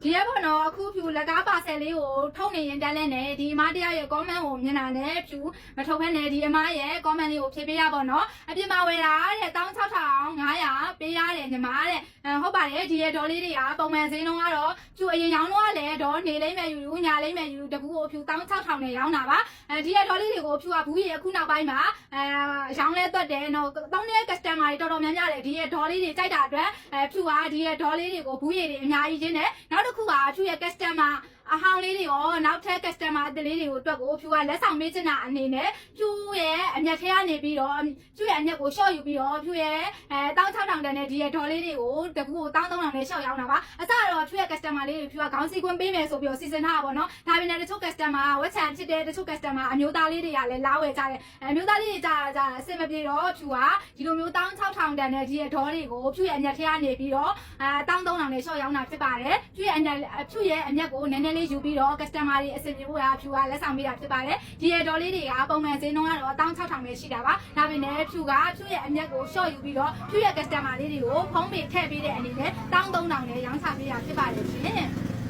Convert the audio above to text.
ဒီရပေါ့နော်အခုဖြူလက်ကားပါဆယ်လေးကိုထုတ်နေရင်တက်လဲနေဒီအမတရားရဲ့ comment ကိုမြင်တာနဲ့ဖြူမထုတ်ဘဲနဲ့ဒီအမရဲ့ comment လေးကိုဖြည့်ပေးရပါတော့အပြင်မှာဝယ်တာတဲ့16500ပေးရတယ်ညီမတဲ့ဟုတ်ပါတယ်ဒီရဲ့ဒေါ်လေးတွေကပုံမှန်ဈေးနှုန်းကတော့ဖြူအရင်ရောင်းတော့လည်းဒေါ်နေလိမ့်မယ်ယူညာလိမ့်မယ်ယူတကူကိုဖြူ16000နဲ့ရောင်းတာပါဒီရဲ့ဒေါ်လေးတွေကိုဖြူကဘူးရဲ့အခုနောက်ပိုင်းမှာရောင်းလဲသွက်တယ်နော်တောင်းတဲ့ customer တွေတော်တော်များများလေဒီရဲ့ဒေါ်လေးတွေကြိုက်တာအတွက်ဖြူကဒီရဲ့ဒေါ်လေးတွေကိုဘူးရည်တွေအများကြီးချင်းနဲ့နောက်တစ်ခုကဖြူရဲ့ customer အဟောင်းလေးတွေရောနောက်ထပ် customer အသစ်လေးတွေကိုအတွက်ကိုဖြူကလက်ဆောင်ပေးချင်တာအနေနဲ့ဖြူရဲ့အမျက်ထဲကနေပြီးတော့ဖြူရဲ့အမျက်ကိုရှော့ယူပြီးတော့ဖြူရဲ့16000တန်နဲ့ဒီရဲ့ဒေါ်လေးတွေကိုတကူကို13000နဲ့ရှော့ရောင်းတာပါအစတော့ဖြူရဲ့ customer လေးတွေဖြူကခေါင်းစည်းခွင်းပေးမယ်ဆိုပြီးတော့စီစဉ်ထားတာပေါ့နော်ဒါပေမဲ့တချို့ customer ဝက်ချန်ဖြစ်တဲ့တချို့ customer အမျိုးသားလေးတွေကလည်းလာဝယ်ကြတယ်အမျိုးသားလေးတွေကြအဆင်မပြေတော့ဖြူကဒီလိုမျိုး16000တန်နဲ့ဒီရဲ့ဒေါ်တွေကိုဖြူရဲ့အမျက်ထဲကနေပြီးတော့13000နဲ့ရှော့ရောင်းတာဖြစ်ပါတယ်ဖြူရဲ့အမျက်ကိုနည်းနည်းလေးယူပြီးတော့ customer တွေအဆင်ပြေဖို့ရာဖြူကလက်ဆောင်ပေးတာဖြစ်ပါတယ်ဒီရဲ့ဒေါ်လေးတွေကပုံမှန်ဈေးနှုန်းကတော့16000ပဲရှိတာပါဒါပေမဲ့ဖြူကဖြူရဲ့အမျက်ကိုရှော့ယူပြီးတော့ဖြူရဲ့ customer လေးတွေကိုဖုံးပေထည့်ပေးတဲ့အနေနဲ့13000နဲ့ရောင်းချပေးတာဖြစ်ပါတယ်ရှင်